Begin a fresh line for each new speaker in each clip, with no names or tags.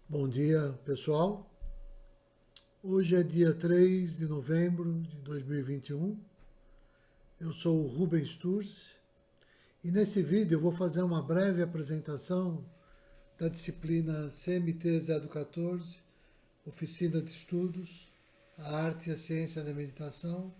Bom dia, pessoal. Hoje é dia 3 de novembro de 2021. Eu sou o Rubens Sturz e nesse vídeo eu vou fazer uma breve apresentação da disciplina CMT 014, Oficina de Estudos, a Arte e a Ciência da Meditação,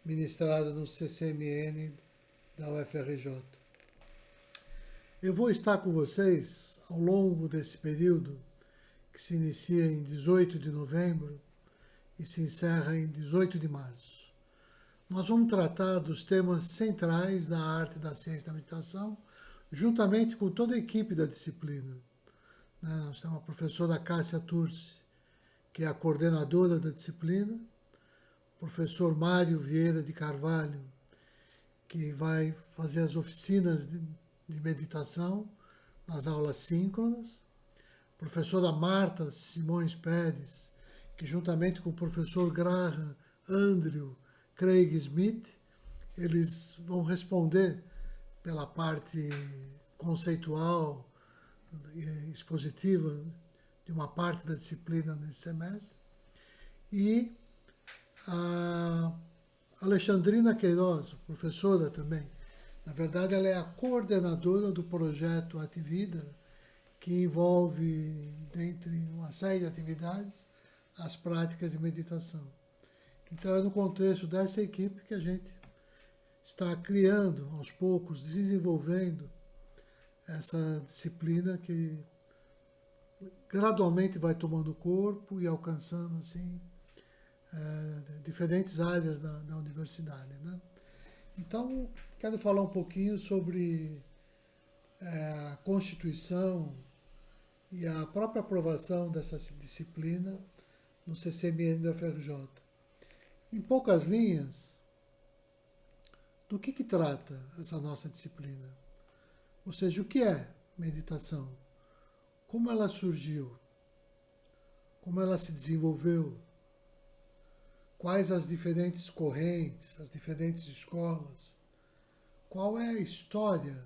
ministrada no CCMN da UFRJ. Eu vou estar com vocês ao longo desse período, que se inicia em 18 de novembro e se encerra em 18 de março. Nós vamos tratar dos temas centrais da arte, da ciência da meditação, juntamente com toda a equipe da disciplina. Nós temos a professora Cássia Turci, que é a coordenadora da disciplina, o professor Mário Vieira de Carvalho, que vai fazer as oficinas de meditação nas aulas síncronas, a professora Marta Simões Pérez, que juntamente com o professor Graham, Andrew, Craig Smith, eles vão responder pela parte conceitual e expositiva de uma parte da disciplina nesse semestre. E a Alexandrina Queiroz, professora também, na verdade ela é a coordenadora do projeto Ativida, que envolve, dentre uma série de atividades, as práticas de meditação. Então é no contexto dessa equipe que a gente está criando, aos poucos, desenvolvendo essa disciplina que gradualmente vai tomando corpo e alcançando assim diferentes áreas da universidade, né? Então quero falar um pouquinho sobre a Constituição e a própria aprovação dessa disciplina no CCMN do FRJ. Em poucas linhas, do que trata essa nossa disciplina? Ou seja, o que é meditação? Como ela surgiu? Como ela se desenvolveu? Quais as diferentes correntes, as diferentes escolas? Qual é a história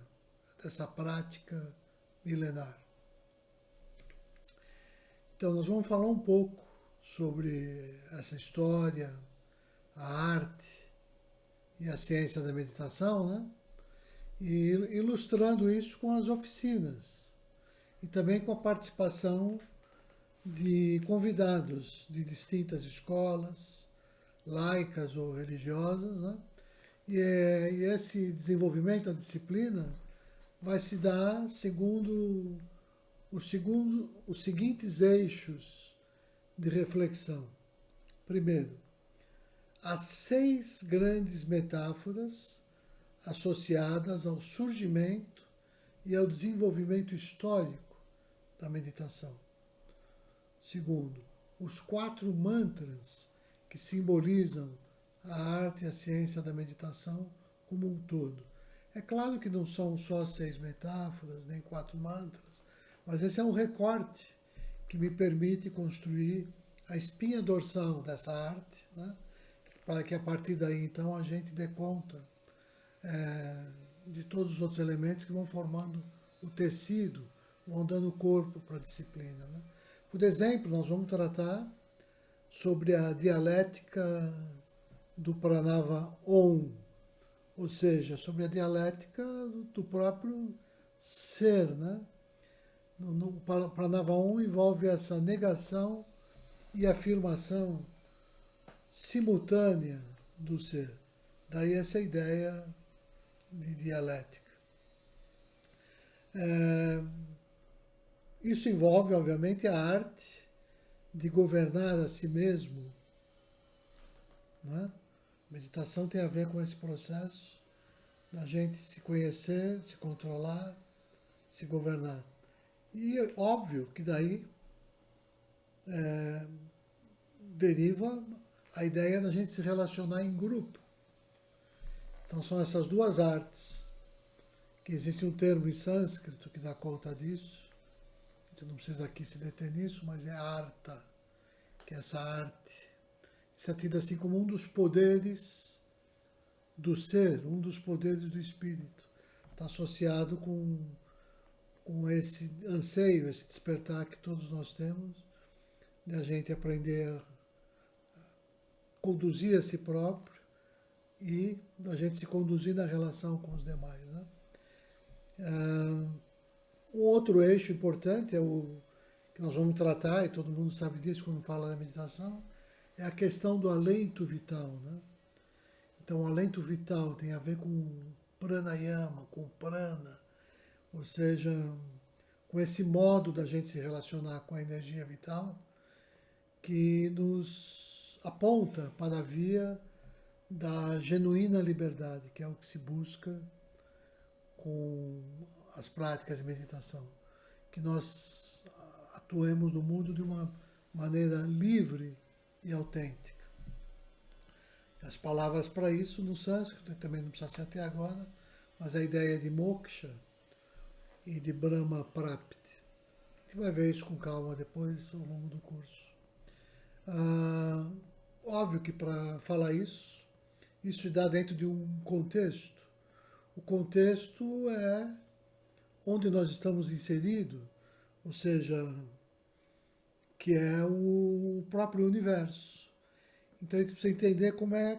dessa prática milenar? Então, nós vamos falar um pouco sobre essa história, a arte e a ciência da meditação, né? E ilustrando isso com as oficinas e também com a participação de convidados de distintas escolas, laicas ou religiosas, né? E esse desenvolvimento da disciplina vai se dar segundo os seguintes eixos de reflexão. Primeiro, as 6 grandes metáforas associadas ao surgimento e ao desenvolvimento histórico da meditação. Segundo, os 4 mantras que simbolizam a arte e a ciência da meditação como um todo. É claro que não são só 6 metáforas, nem 4 mantras, mas esse é um recorte que me permite construir a espinha dorsal dessa arte, né? Para que a partir daí, então, a gente dê conta de todos os outros elementos que vão formando o tecido, vão dando corpo para a disciplina, né? Por exemplo, nós vamos tratar sobre a dialética do Pranava Om, ou seja, sobre a dialética do próprio ser, né? No Pranava Om envolve essa negação e afirmação simultânea do ser. Daí essa ideia de dialética. Isso envolve, obviamente, a arte de governar a si mesmo. Né? Meditação tem a ver com esse processo da gente se conhecer, se controlar, se governar. E é óbvio que daí deriva a ideia da gente se relacionar em grupo. Então são essas duas artes, que existe um termo em sânscrito que dá conta disso, a gente não precisa aqui se deter nisso, mas é arta, que é essa arte. Isso é tido assim como um dos poderes do ser, um dos poderes do espírito. Está associado com com esse anseio, esse despertar que todos nós temos, de a gente aprender a conduzir a si próprio e da gente se conduzir na relação com os demais, né? Um outro eixo importante é o que nós vamos tratar, e todo mundo sabe disso quando fala da meditação, é a questão do alento vital, né? Então, o alento vital tem a ver com pranayama, com prana, ou seja, com esse modo da gente se relacionar com a energia vital que nos aponta para a via da genuína liberdade, que é o que se busca com as práticas de meditação. Que nós atuemos no mundo de uma maneira livre e autêntica. As palavras para isso no sânscrito, também não precisa ser até agora, mas a ideia de moksha e de Brahma Prapti. A gente vai ver isso com calma depois, ao longo do curso. Óbvio que para falar isso se dá dentro de um contexto. O contexto é onde nós estamos inseridos, ou seja, que é o próprio universo. Então a gente precisa entender como é,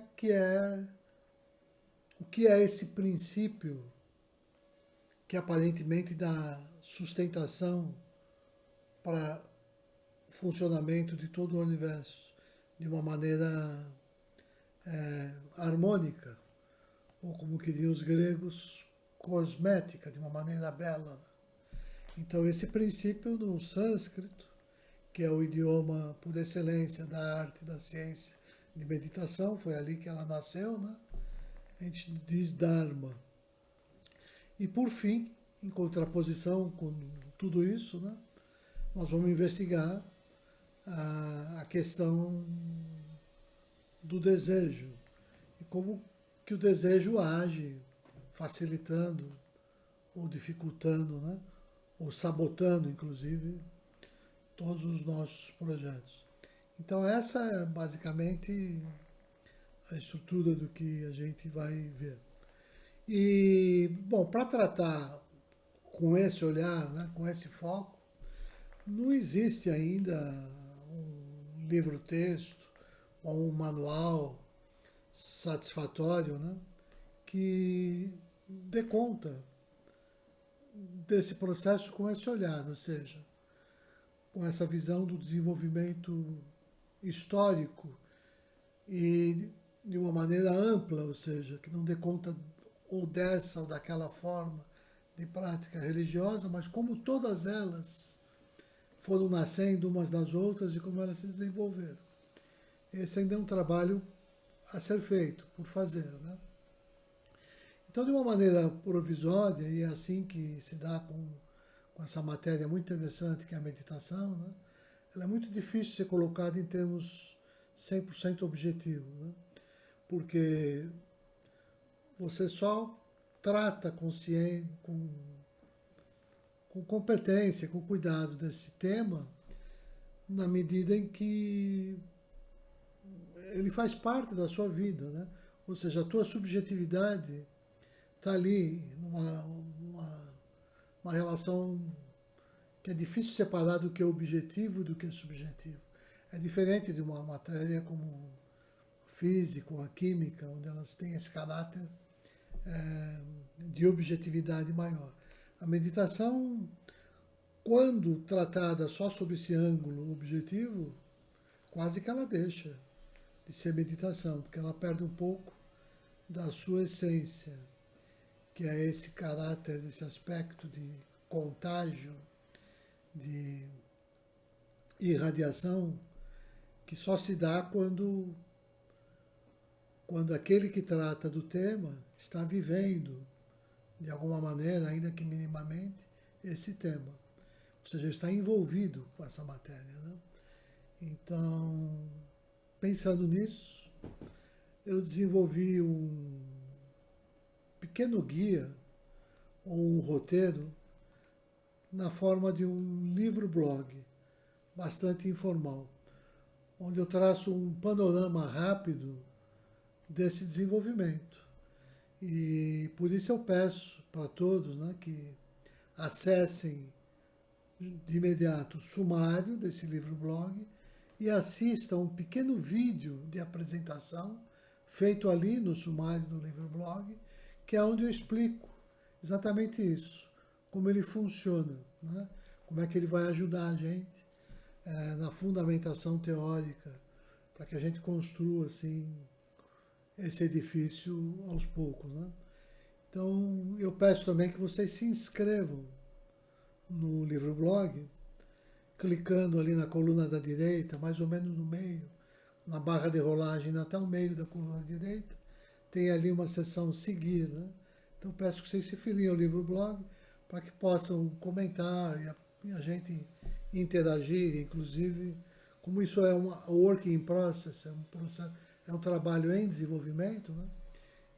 o que é esse princípio que aparentemente dá sustentação para o funcionamento de todo o universo de uma maneira harmônica, ou como queriam os gregos, cosmética, de uma maneira bela. Então esse princípio no sânscrito, que é o idioma por excelência da arte, da ciência, de meditação, foi ali que ela nasceu, né? A gente diz Dharma. E por fim, em contraposição com tudo isso, né, nós vamos investigar a questão do desejo e como que o desejo age, facilitando ou dificultando, né, ou sabotando, inclusive, todos os nossos projetos. Então essa é basicamente a estrutura do que a gente vai ver. E, bom, para tratar com esse olhar, né, com esse foco, não existe ainda um livro-texto ou um manual satisfatório, né, que dê conta desse processo com esse olhar, ou seja, com essa visão do desenvolvimento histórico e de uma maneira ampla, ou seja, que não dê conta ou dessa ou daquela forma de prática religiosa, mas como todas elas foram nascendo umas das outras e como elas se desenvolveram. Esse ainda é um trabalho a ser feito, por fazer, né? Então, de uma maneira provisória, e é assim que se dá com essa matéria muito interessante que é a meditação, né? Ela é muito difícil de ser colocada em termos 100% objetivos, né? Porque você só trata com competência, com cuidado desse tema, na medida em que ele faz parte da sua vida, né? Ou seja, a tua subjetividade está ali uma relação que é difícil separar do que é objetivo e do que é subjetivo. É diferente de uma matéria como física ou a química, onde elas têm esse caráter de objetividade maior. A meditação, quando tratada só sob esse ângulo objetivo, quase que ela deixa de ser meditação, porque ela perde um pouco da sua essência, que é esse caráter, esse aspecto de contágio, de irradiação, que só se dá quando aquele que trata do tema está vivendo, de alguma maneira, ainda que minimamente, esse tema. Ou seja, está envolvido com essa matéria, né? Então, pensando nisso, eu desenvolvi um pequeno guia ou um roteiro na forma de um livro-blog, bastante informal, onde eu traço um panorama rápido desse desenvolvimento. E por isso eu peço para todos, né, que acessem de imediato o sumário desse livro-blog e assistam um pequeno vídeo de apresentação feito ali no sumário do livro-blog, que é onde eu explico exatamente isso, como ele funciona, né? Como é que ele vai ajudar a gente na fundamentação teórica, para que a gente construa assim esse edifício aos poucos, né? Então, eu peço também que vocês se inscrevam no livro-blog, clicando ali na coluna da direita, mais ou menos no meio, na barra de rolagem até o meio da coluna direita, tem ali uma seção seguir, né? Então, peço que vocês se filiem ao livro-blog para que possam comentar e a gente interagir, inclusive, como isso é um work in process, é um trabalho em desenvolvimento, né?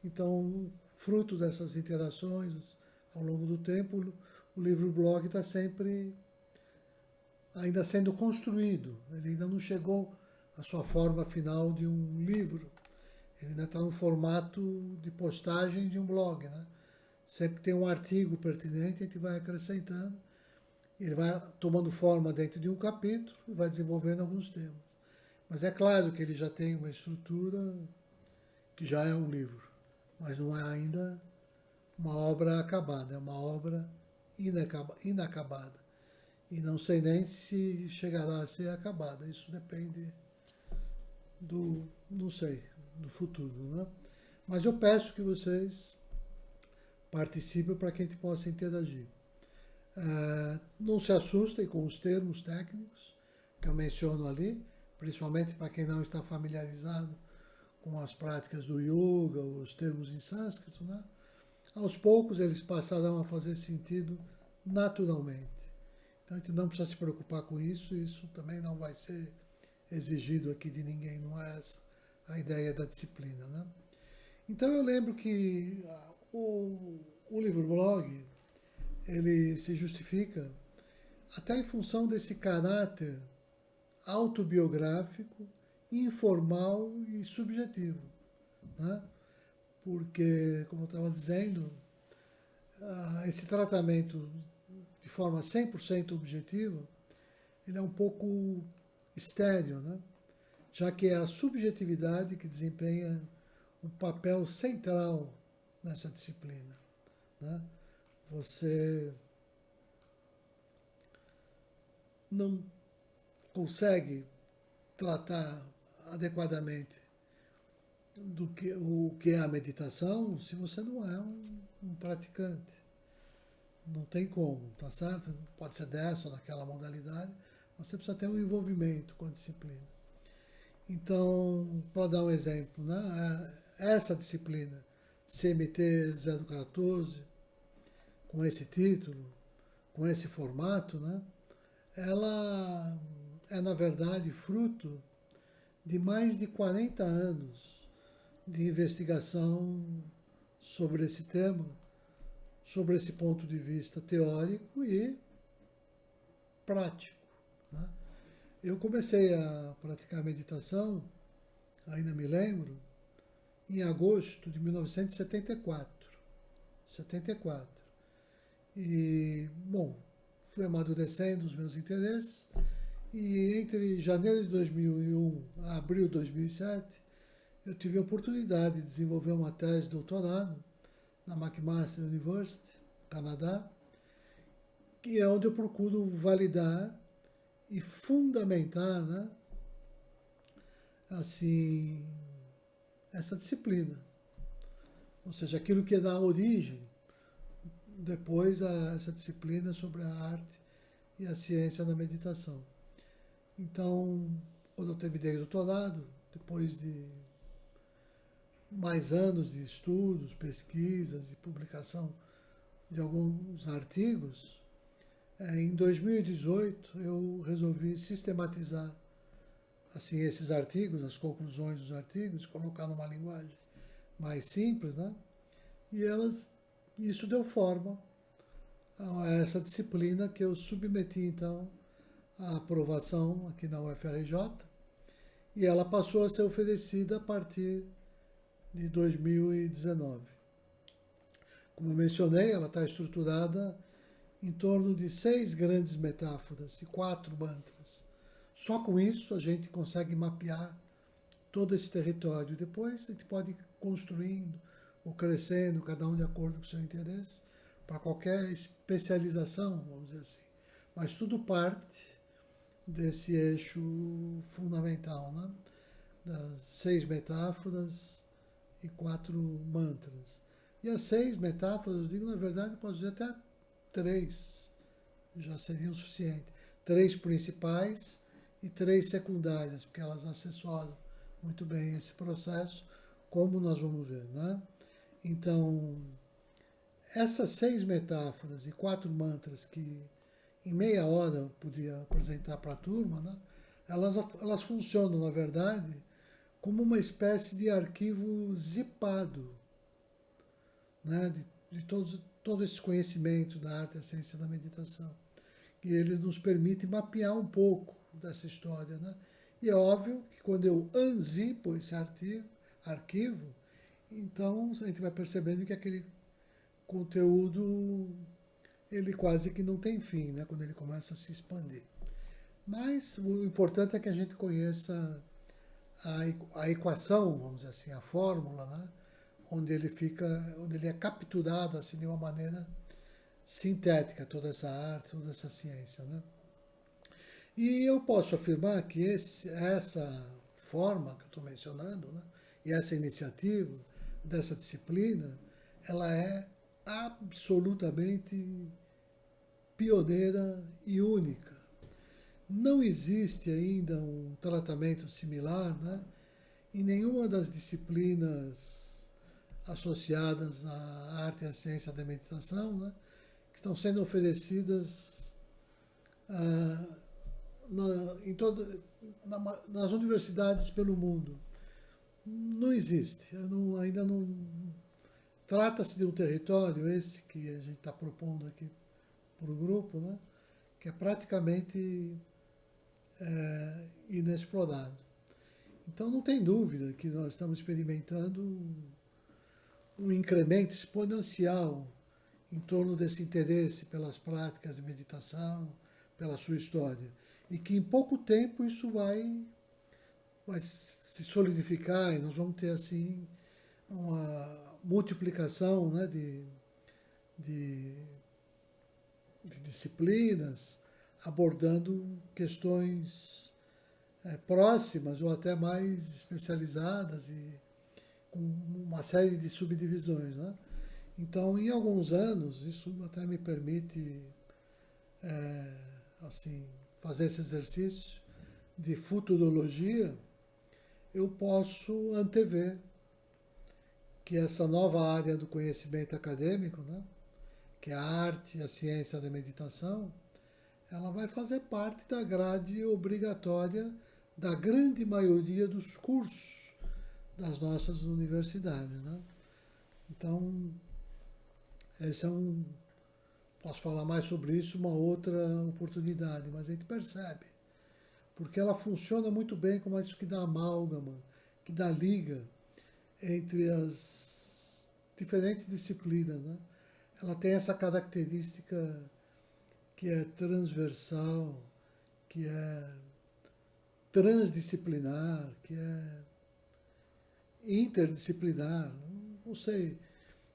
Então, fruto dessas interações ao longo do tempo, o livro-blog está sempre ainda sendo construído. Ele ainda não chegou à sua forma final de um livro. Ele ainda está no formato de postagem de um blog, né? Sempre que tem um artigo pertinente, a gente vai acrescentando. Ele vai tomando forma dentro de um capítulo e vai desenvolvendo alguns temas. Mas é claro que ele já tem uma estrutura que já é um livro, mas não é ainda uma obra acabada, é uma obra inacabada. E não sei nem se chegará a ser acabada, isso depende não sei, do futuro, né? Mas eu peço que vocês participem para que a gente possa interagir. Não se assustem com os termos técnicos que eu menciono ali, principalmente para quem não está familiarizado com as práticas do yoga, os termos em sânscrito, né? Aos poucos eles passarão a fazer sentido naturalmente. Então a gente não precisa se preocupar com isso, isso também não vai ser exigido aqui de ninguém, não é essa a ideia da disciplina, né? Então eu lembro que o livro-blog, ele se justifica até em função desse caráter autobiográfico, informal e subjetivo, né? Porque, como eu estava dizendo, esse tratamento de forma 100% objetiva, ele é um pouco estéril, né? Já que é a subjetividade que desempenha um papel central nessa disciplina, né? Você não consegue tratar adequadamente o que é a meditação se você não é um praticante. Não tem como, tá certo? Pode ser dessa ou daquela modalidade, mas você precisa ter um envolvimento com a disciplina. Então, para dar um exemplo, né? Essa disciplina, CMT 014, com esse título, com esse formato, né? Ela é, na verdade, fruto de mais de 40 anos de investigação sobre esse tema, sobre esse ponto de vista teórico e prático, né? Eu comecei a praticar meditação, ainda me lembro, em agosto de 1974. 74. E, bom, fui amadurecendo os meus interesses e entre janeiro de 2001 a abril de 2007, eu tive a oportunidade de desenvolver uma tese de doutorado na McMaster University, Canadá, que é onde eu procuro validar e fundamentar, né, assim, essa disciplina. Ou seja, aquilo que dá origem depois a essa disciplina sobre a arte e a ciência da meditação. Então, quando eu terminei o doutorado, depois de mais anos de estudos, pesquisas e publicação de alguns artigos, em 2018 eu resolvi sistematizar assim esses artigos, as conclusões dos artigos, colocar numa linguagem mais simples, né? E isso deu forma a essa disciplina que eu submeti então à aprovação aqui na UFRJ, e ela passou a ser oferecida a partir de 2019. Como eu mencionei, ela está estruturada em torno de 6 grandes metáforas e 4 mantras. Só com isso a gente consegue mapear todo esse território. Depois a gente pode ir construindo ou crescendo, cada um de acordo com o seu interesse, para qualquer especialização, vamos dizer assim. Mas tudo parte desse eixo fundamental, né? Das 6 metáforas e 4 mantras. E as 6 metáforas, eu digo, na verdade, posso dizer até 3, já seriam suficientes. 3 principais e 3 secundárias, porque elas assessoram muito bem esse processo, como nós vamos ver, né? Então, essas 6 metáforas e 4 mantras que em meia hora eu podia apresentar para a turma, né? Elas funcionam, na verdade, como uma espécie de arquivo zipado, né? De todo esse conhecimento da arte e a ciência da meditação. E eles nos permitem mapear um pouco dessa história, né? E é óbvio que quando eu unzipo esse arquivo, então a gente vai percebendo que aquele conteúdo ele quase que não tem fim, né? Quando ele começa a se expandir. Mas o importante é que a gente conheça a equação, vamos dizer assim, a fórmula, né? Onde ele é capturado assim de uma maneira sintética, toda essa arte, toda essa ciência, né? E eu posso afirmar que essa forma que eu estou mencionando, né, e essa iniciativa dessa disciplina, ela é absolutamente pioneira e única. Não existe ainda um tratamento similar, né, em nenhuma das disciplinas associadas à arte e à ciência da meditação, né, que estão sendo oferecidas nas universidades pelo mundo. Não existe. Ainda não. Trata-se de um território, esse que a gente está propondo aqui para o grupo, né, que é praticamente inexplorado. Então não tem dúvida que nós estamos experimentando um incremento exponencial em torno desse interesse pelas práticas de meditação, pela sua história. E que em pouco tempo isso vai se solidificar e nós vamos ter assim uma multiplicação, né, de disciplinas abordando questões próximas ou até mais especializadas e com uma série de subdivisões, né? Então, em alguns anos, isso até me permite assim, fazer esse exercício de futurologia, eu posso antever que essa nova área do conhecimento acadêmico, né, que é a arte e a ciência da meditação, ela vai fazer parte da grade obrigatória da grande maioria dos cursos das nossas universidades, né? Então, esse é posso falar mais sobre isso uma outra oportunidade, mas a gente percebe, porque ela funciona muito bem como isso que dá amálgama, que dá liga entre as diferentes disciplinas, né? Ela tem essa característica que é transversal, que é transdisciplinar, que é interdisciplinar, não sei,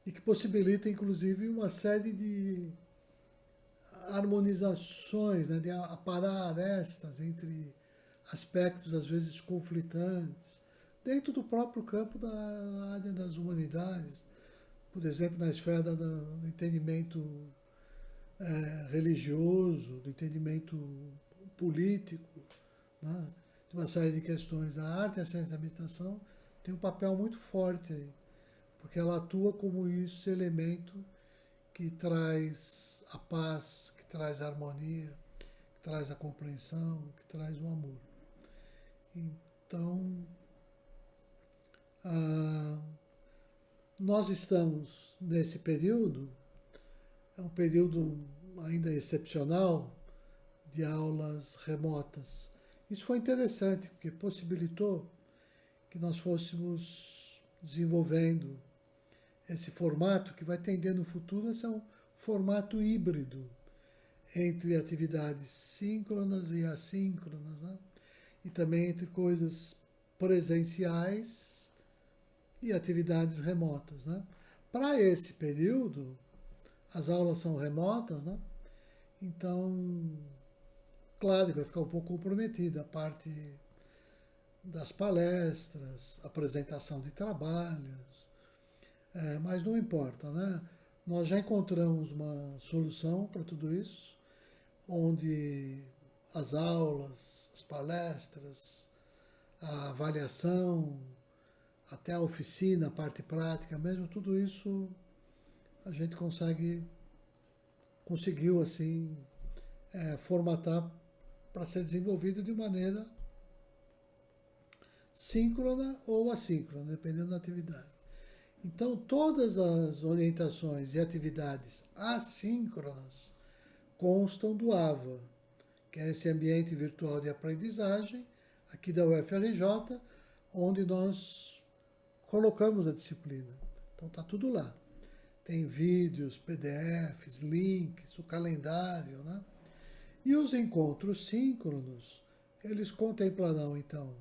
e que possibilita inclusive uma série de harmonizações, né, de aparar arestas entre aspectos às vezes conflitantes, dentro do próprio campo da área das humanidades, por exemplo, na esfera do entendimento religioso, do entendimento político, né, de uma série de questões. A arte e a ciência da meditação tem um papel muito forte aí, porque ela atua como esse elemento que traz a paz, que traz a harmonia, que traz a compreensão, que traz o amor. Então, nós estamos nesse período, é um período ainda excepcional de aulas remotas. Isso foi interessante, porque possibilitou que nós fôssemos desenvolvendo esse formato que vai tender no futuro a ser um formato híbrido, entre atividades síncronas e assíncronas, né? E também entre coisas presenciais e atividades remotas, né? Para esse período, as aulas são remotas, né? Então, claro que vai ficar um pouco comprometida a parte das palestras, apresentação de trabalhos, mas não importa, né? Nós já encontramos uma solução para tudo isso, onde as aulas, as palestras, a avaliação, até a oficina, a parte prática mesmo, tudo isso a gente conseguiu assim formatar para ser desenvolvido de maneira síncrona ou assíncrona, dependendo da atividade. Então, todas as orientações e atividades assíncronas constam do AVA, que é esse ambiente virtual de aprendizagem, aqui da UFRJ, onde nós colocamos a disciplina. Então, está tudo lá. Tem vídeos, PDFs, links, o calendário, né? E os encontros síncronos, eles contemplarão, então,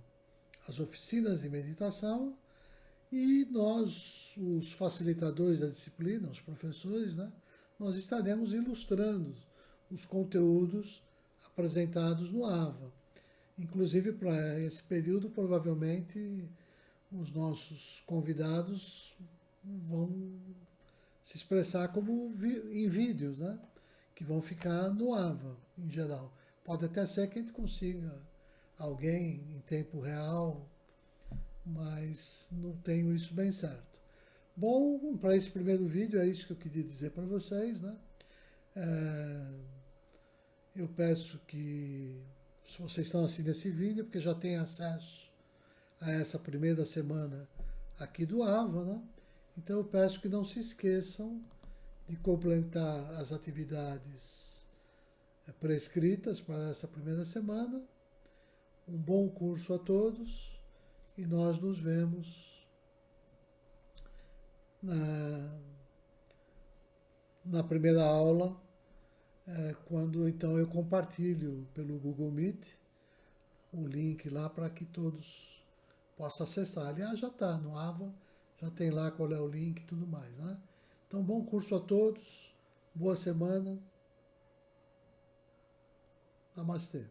as oficinas de meditação e nós, os facilitadores da disciplina, os professores, né? Nós estaremos ilustrando os conteúdos apresentados no AVA. Inclusive, para esse período, provavelmente, os nossos convidados vão se expressar como em vídeos, né? Que vão ficar no AVA, em geral. Pode até ser que a gente consiga alguém em tempo real, mas não tenho isso bem certo. Bom, para esse primeiro vídeo é isso que eu queria dizer para vocês, né? Eu peço que, se vocês estão assim nesse vídeo, porque já tem acesso a essa primeira semana aqui do AVA, né? Então eu peço que não se esqueçam de complementar as atividades prescritas para essa primeira semana. Um bom curso a todos e nós nos vemos na primeira aula, quando então eu compartilho pelo Google Meet o link lá para que todos possam acessar. Aliás, já está no AVA, já tem lá qual é o link e tudo mais, né? Então, bom curso a todos, boa semana, namastê.